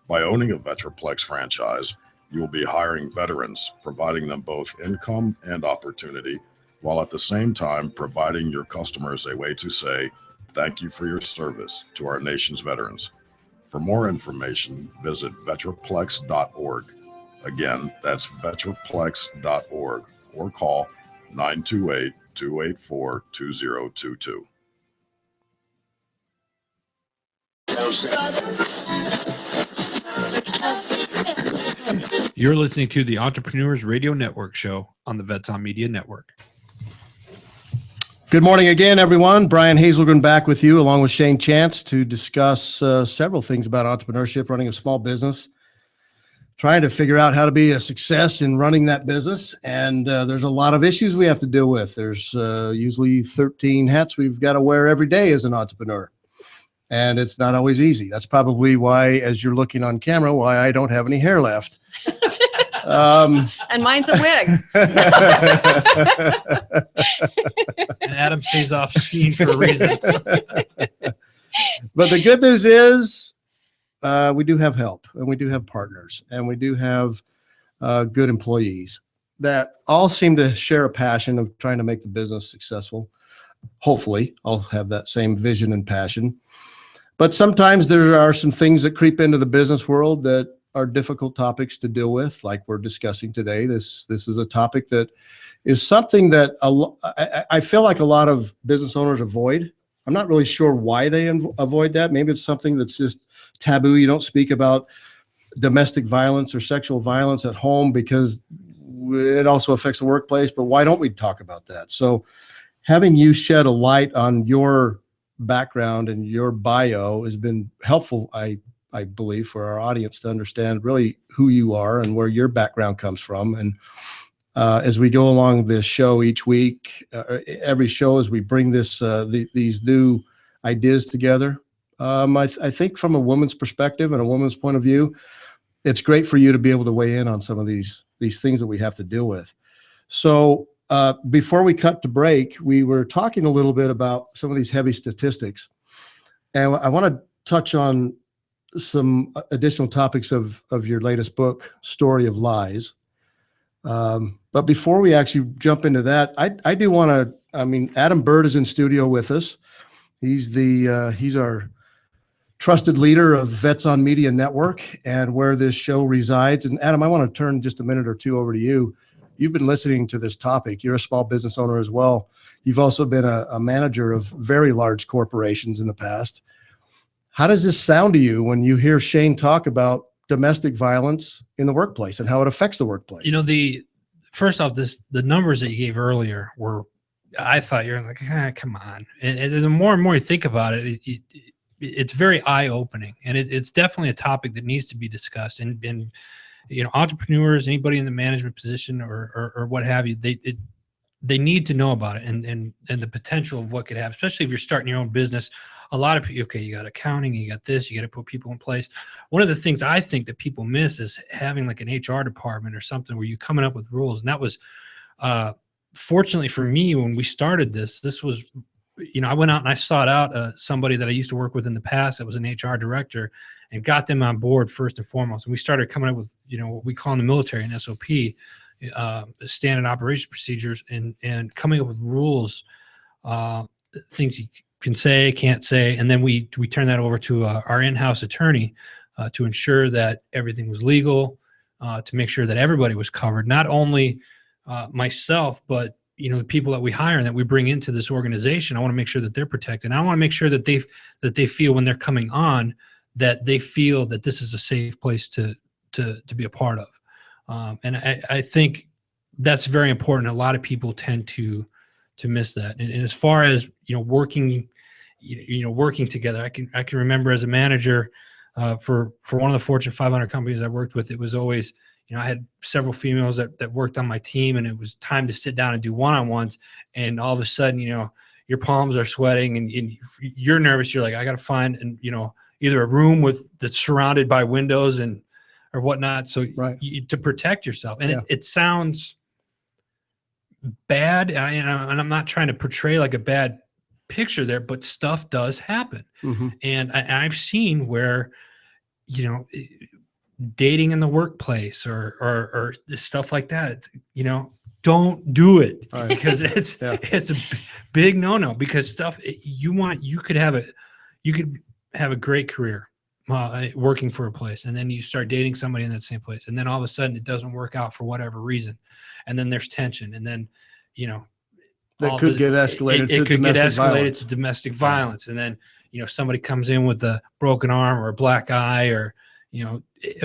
By owning a Vetraplex franchise, you will be hiring veterans, providing them both income and opportunity, while at the same time providing your customers a way to say, thank you for your service to our nation's veterans. For more information, visit vetraplex.org. Again, that's vetraplex.org or call 928-284-2022. You're listening to the Entrepreneurs Radio Network show on the Vets on Media Network. Good morning again, everyone. Brian Hazelgren back with you, along with Shane Chance, to discuss several things about entrepreneurship, running a small business, trying to figure out how to be a success in running that business. And there's a lot of issues we have to deal with. There's usually 13 hats we've got to wear every day as an entrepreneur. And it's not always easy. That's probably why, as you're looking on camera, why I don't have any hair left. And mine's a wig. And Adam stays off screen for a reason. But the good news is we do have help, and we do have partners, and we do have good employees that all seem to share a passion of trying to make the business successful. Hopefully, I'll have that same vision and passion. But sometimes there are some things that creep into the business world that are difficult topics to deal with, like we're discussing today. This is a topic that is something that I feel like a lot of business owners avoid. I'm not really sure why they avoid that. Maybe it's something that's just taboo. You don't speak about domestic violence or sexual violence at home because it also affects the workplace. But why don't we talk about that? So having you shed a light on your background and your bio has been helpful, I believe, for our audience to understand really who you are and where your background comes from. And as we go along this show each week, every show, as we bring these new ideas together, I think from a woman's perspective and a woman's point of view, it's great for you to be able to weigh in on some of these things that we have to deal with. So before we cut to break, we were talking a little bit about some of these heavy statistics, and I want to touch on some additional topics of your latest book, Story of Lies. But before we actually jump into that, I do want to, Adam Bird is in studio with us. He's our trusted leader of Vets on Media Network and where this show resides. And Adam, I want to turn just a minute or two over to you. You've been listening to this topic. You're a small business owner as well. You've also been a manager of very large corporations in the past. How does this sound to you when you hear Shane talk about domestic violence in the workplace and how it affects the workplace? First off, the numbers that you gave earlier were, I thought you're like, come on. And the more and more you think about it, it's very eye-opening, and it's definitely a topic that needs to be discussed. And entrepreneurs, anybody in the management position or what have you, they need to know about it and the potential of what could happen, especially if you're starting your own business. A lot of people, okay, you got accounting, you got this, you got to put people in place. One of the things I think that people miss is having like an HR department or something where you're coming up with rules. And that was, fortunately for me, when we started this was, I went out and I sought out somebody that I used to work with in the past that was an HR director and got them on board first and foremost. And we started coming up with, what we call in the military an SOP, standard operation procedures, and coming up with rules, things you can say, can't say. And then we turn that over to our in-house attorney to ensure that everything was legal, to make sure that everybody was covered, not only myself, but the people that we hire and that we bring into this organization. I want to make sure that they're protected. And I want to make sure that they feel when they're coming on that they feel that this is a safe place to be a part of. And I think that's very important. A lot of people tend to miss that. And as far as working together, I can remember as a manager for one of the Fortune 500 companies I worked with, it was always, I had several females that worked on my team, and it was time to sit down and do one-on-ones. And all of a sudden, your palms are sweating and you're nervous. You're like, I got to find, either a room that's surrounded by windows or whatnot. So right. To protect yourself. And it sounds bad. And I'm not trying to portray like a bad picture there, but stuff does happen. Mm-hmm. And I've seen where, dating in the workplace or stuff like that, don't do it, right. Because it's a big no-no, because stuff you could have a great career working for a place, and then you start dating somebody in that same place, and then all of a sudden it doesn't work out for whatever reason, and then there's tension, and then that could get escalated to domestic violence, and then somebody comes in with a broken arm or a black eye, or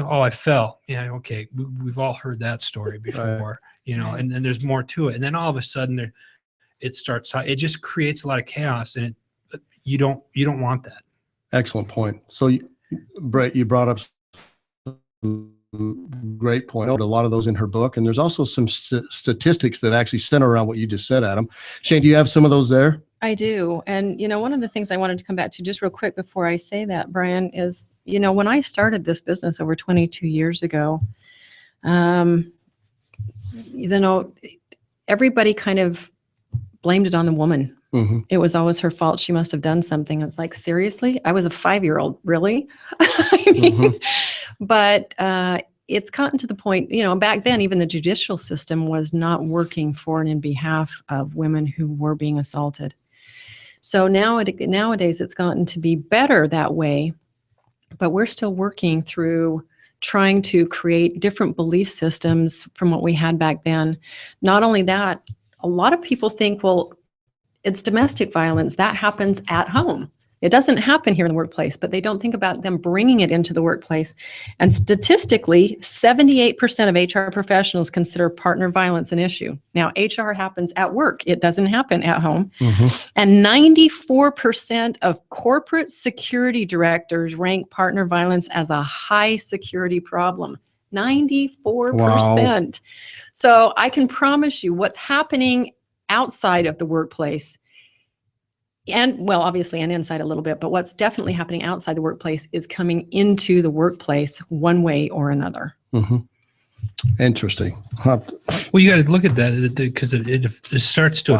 I fell. Yeah, okay, we've all heard that story before, right. And then there's more to it, and then all of a sudden it just creates a lot of chaos, and you don't want that. Excellent point. So, Brett, you brought up some great point. A lot of those in her book, and there's also some statistics that actually center around what you just said, Adam. Shane, do you have some of those there? I do. And, one of the things I wanted to come back to just real quick before I say that, Brian, is, when I started this business over 22 years ago, everybody kind of blamed it on the woman. Mm-hmm. It was always her fault. She must have done something. It's like, seriously? I was a 5-year-old, really? But it's gotten to the point, back then, even the judicial system was not working for and in behalf of women who were being assaulted. So nowadays, it's gotten to be better that way, but we're still working through trying to create different belief systems from what we had back then. Not only that, a lot of people think, well, it's domestic violence. That happens at home. It doesn't happen here in the workplace, but they don't think about them bringing it into the workplace. And statistically, 78% of HR professionals consider partner violence an issue. Now, HR happens at work. It doesn't happen at home. And 94% of corporate security directors rank partner violence as a high security problem. 94%. So I can promise you what's happening outside of the workplace, and well, obviously, and inside a little bit, but what's definitely happening outside the workplace is coming into the workplace one way or another. Interesting. Well, you got to look at that because it starts to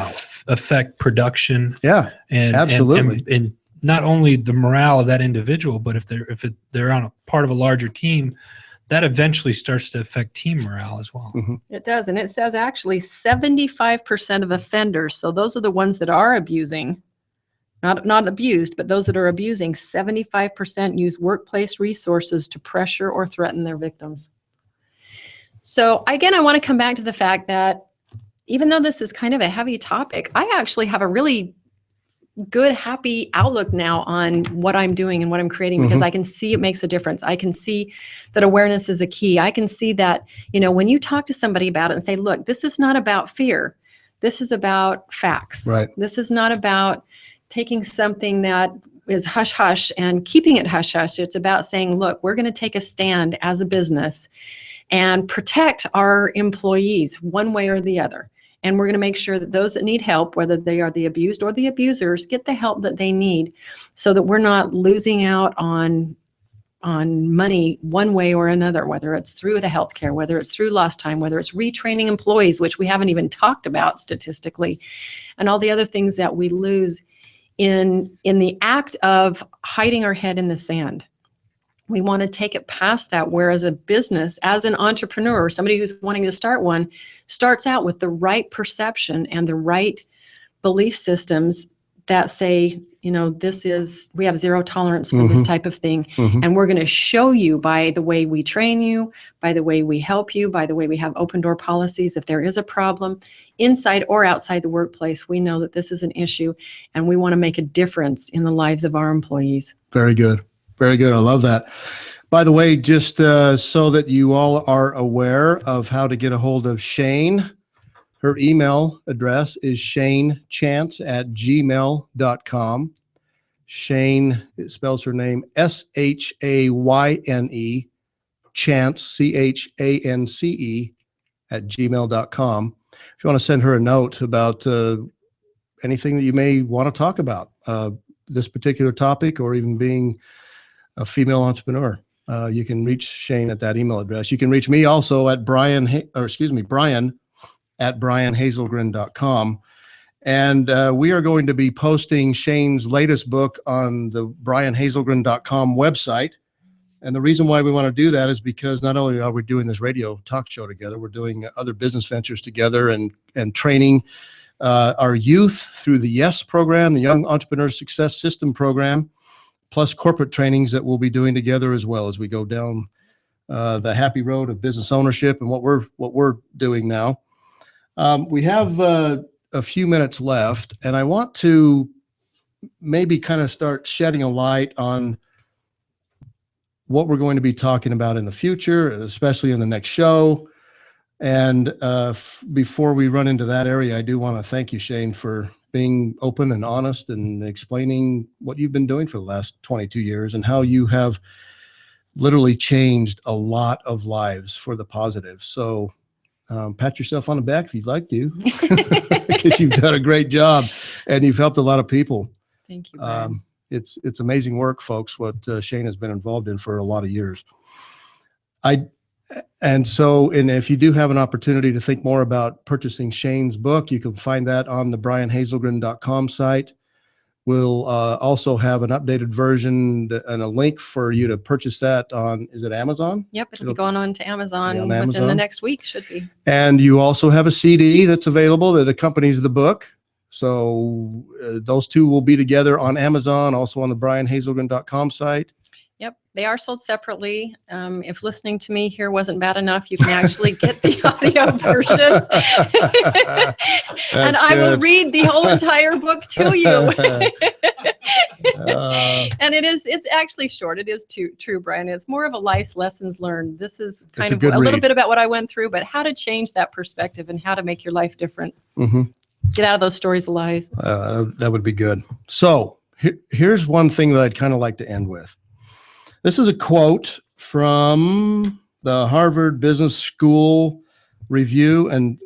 affect production. Yeah, and absolutely. And not only the morale of that individual, but if they're on a part of a larger team, that eventually starts to affect team morale as well. It does. And it says actually 75% of offenders, so those are the ones that are abusing, not abused, but those that are abusing, 75% use workplace resources to pressure or threaten their victims. So again, I want to come back to the fact that even though this is kind of a heavy topic, I actually have a really good, happy outlook now on what I'm doing and what I'm creating, because I can see it makes a difference. I can see that awareness is a key. I can see that, when you talk to somebody about it and say, look, this is not about fear. This is about facts. Right. This is not about taking something that is hush hush and keeping it hush hush. It's about saying, look, we're going to take a stand as a business and protect our employees one way or the other. And we're going to make sure that those that need help, whether they are the abused or the abusers, get the help that they need, so that we're not losing out on money one way or another, whether it's through the healthcare, whether it's through lost time, whether it's retraining employees, which we haven't even talked about statistically, and all the other things that we lose in the act of hiding our head in the sand. We want to take it past that, where as a business, as an entrepreneur, or somebody who's wanting to start one, starts out with the right perception and the right belief systems that say, we have zero tolerance for this type of thing. And we're going to show you by the way we train you, by the way we help you, by the way we have open door policies. If there is a problem inside or outside the workplace, we know that this is an issue, and we want to make a difference in the lives of our employees. Very good. Very good. I love that. By the way, just so that you all are aware of how to get a hold of Shane, her email address is shanechance@gmail.com. Shane, it spells her name SHAYNE, Chance, CHANCE, @gmail.com. If you want to send her a note about anything that you may want to talk about, this particular topic, or even being a female entrepreneur, you can reach Shane at that email address. You can reach me also at Brian at brianhazelgren.com. And we are going to be posting Shane's latest book on the brianhazelgren.com website. And the reason why we want to do that is because not only are we doing this radio talk show together, we're doing other business ventures together and training our youth through the YES program, the Young Entrepreneur Success System program, plus corporate trainings that we'll be doing together as well as we go down the happy road of business ownership and what we're doing now. We have a few minutes left, and I want to maybe kind of start shedding a light on what we're going to be talking about in the future, especially in the next show. And before we run into that area, I do want to thank you, Shane, for being open and honest and explaining what you've been doing for the last 22 years and how you have literally changed a lot of lives for the positive. So pat yourself on the back if you'd like to, because you've done a great job and you've helped a lot of people. Thank you, Brad. It's amazing work, folks, what Shane has been involved in for a lot of years. And if you do have an opportunity to think more about purchasing Shane's book, you can find that on the brianhazelgren.com site. We'll also have an updated version and a link for you to purchase that on, is it Amazon? Yep, it'll be going on to Amazon on within Amazon. the next week, should be. And you also have a CD that's available that accompanies the book. So those two will be together on Amazon, also on the brianhazelgren.com site. Yep, they are sold separately. If listening to me here wasn't bad enough, you can actually get the audio version. And I will read the whole entire book to you. And it's actually short. It is true, Brian. It's more of a life's lessons learned. This is kind of a little bit about what I went through, but how to change that perspective and how to make your life different. Mm-hmm. Get out of those stories of lies. That would be good. So here's one thing that I'd kind of like to end with. This is a quote from the Harvard Business School Review and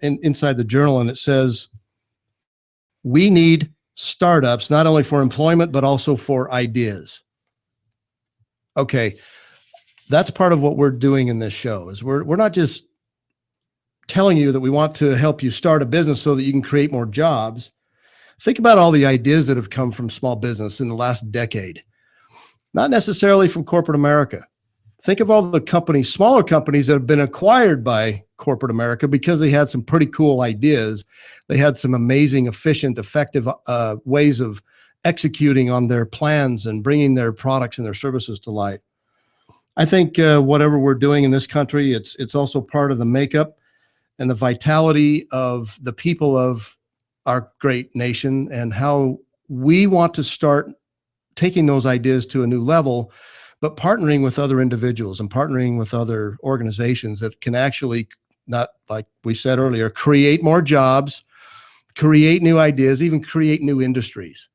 inside the journal, and it says, "We need startups not only for employment, but also for ideas." Okay, that's part of what we're doing in this show. Is we're not just telling you that we want to help you start a business so that you can create more jobs. Think about all the ideas that have come from small business in the last decade. Not necessarily from corporate America. Think of all the companies, smaller companies that have been acquired by corporate America because they had some pretty cool ideas. They had some amazing, efficient, effective ways of executing on their plans and bringing their products and their services to light. I think whatever we're doing in this country, it's also part of the makeup and the vitality of the people of our great nation and how we want to start taking those ideas to a new level, but partnering with other individuals and partnering with other organizations that can actually, not like we said earlier, create more jobs, create new ideas, even create new industries.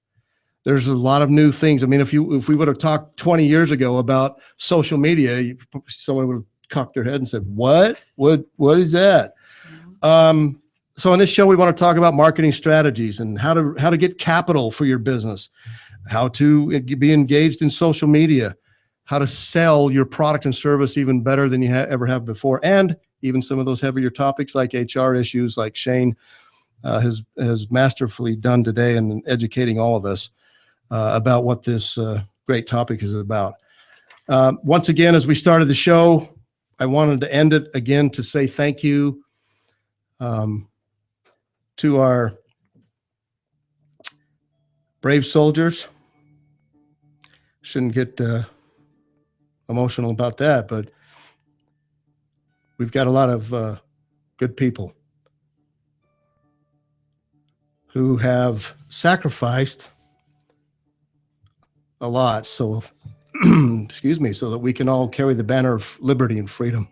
There's a lot of new things. I mean, if we would have talked 20 years ago about social media, someone would have cocked their head and said, what is that? So on this show, we want to talk about marketing strategies and how to get capital for your business, how to be engaged in social media, how to sell your product and service even better than you ever have before, and even some of those heavier topics like HR issues, like Shane has masterfully done today in educating all of us about what this great topic is about. Once again, as we started the show, I wanted to end it again to say thank you to our brave soldiers. Shouldn't get emotional about that, but we've got a lot of good people who have sacrificed a lot. So, excuse me, so that we can all carry the banner of liberty and freedom.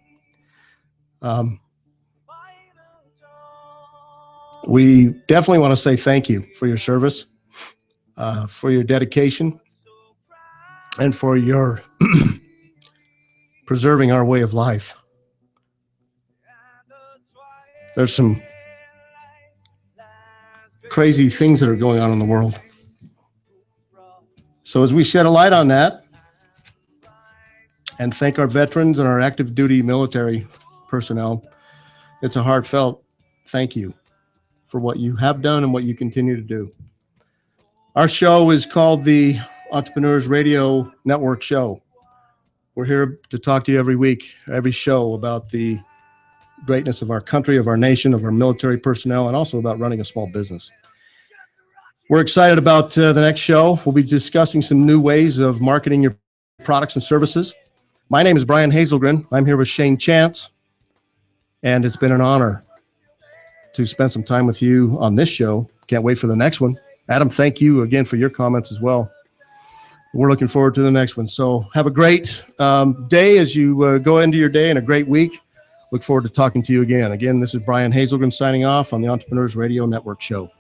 We definitely want to say thank you for your service, for your dedication, and for your preserving our way of life. There's some crazy things that are going on in the world. So as we shed a light on that and thank our veterans and our active duty military personnel, it's a heartfelt thank you for what you have done and what you continue to do. Our show is called the Entrepreneurs Radio Network Show. We're here to talk to you every week, every show, about the greatness of our country, of our nation, of our military personnel, and also about running a small business. We're excited about the next show. We'll be discussing some new ways of marketing your products and services. My name is Brian Hazelgren. I'm here with Shane Chance, and it's been an honor to spend some time with you on this show. Can't wait for the next one. Adam, thank you again for your comments as well. We're looking forward to the next one. So have a great day as you go into your day, and a great week. Look forward to talking to you again. Again, this is Brian Hazelgren signing off on the Entrepreneurs Radio Network Show.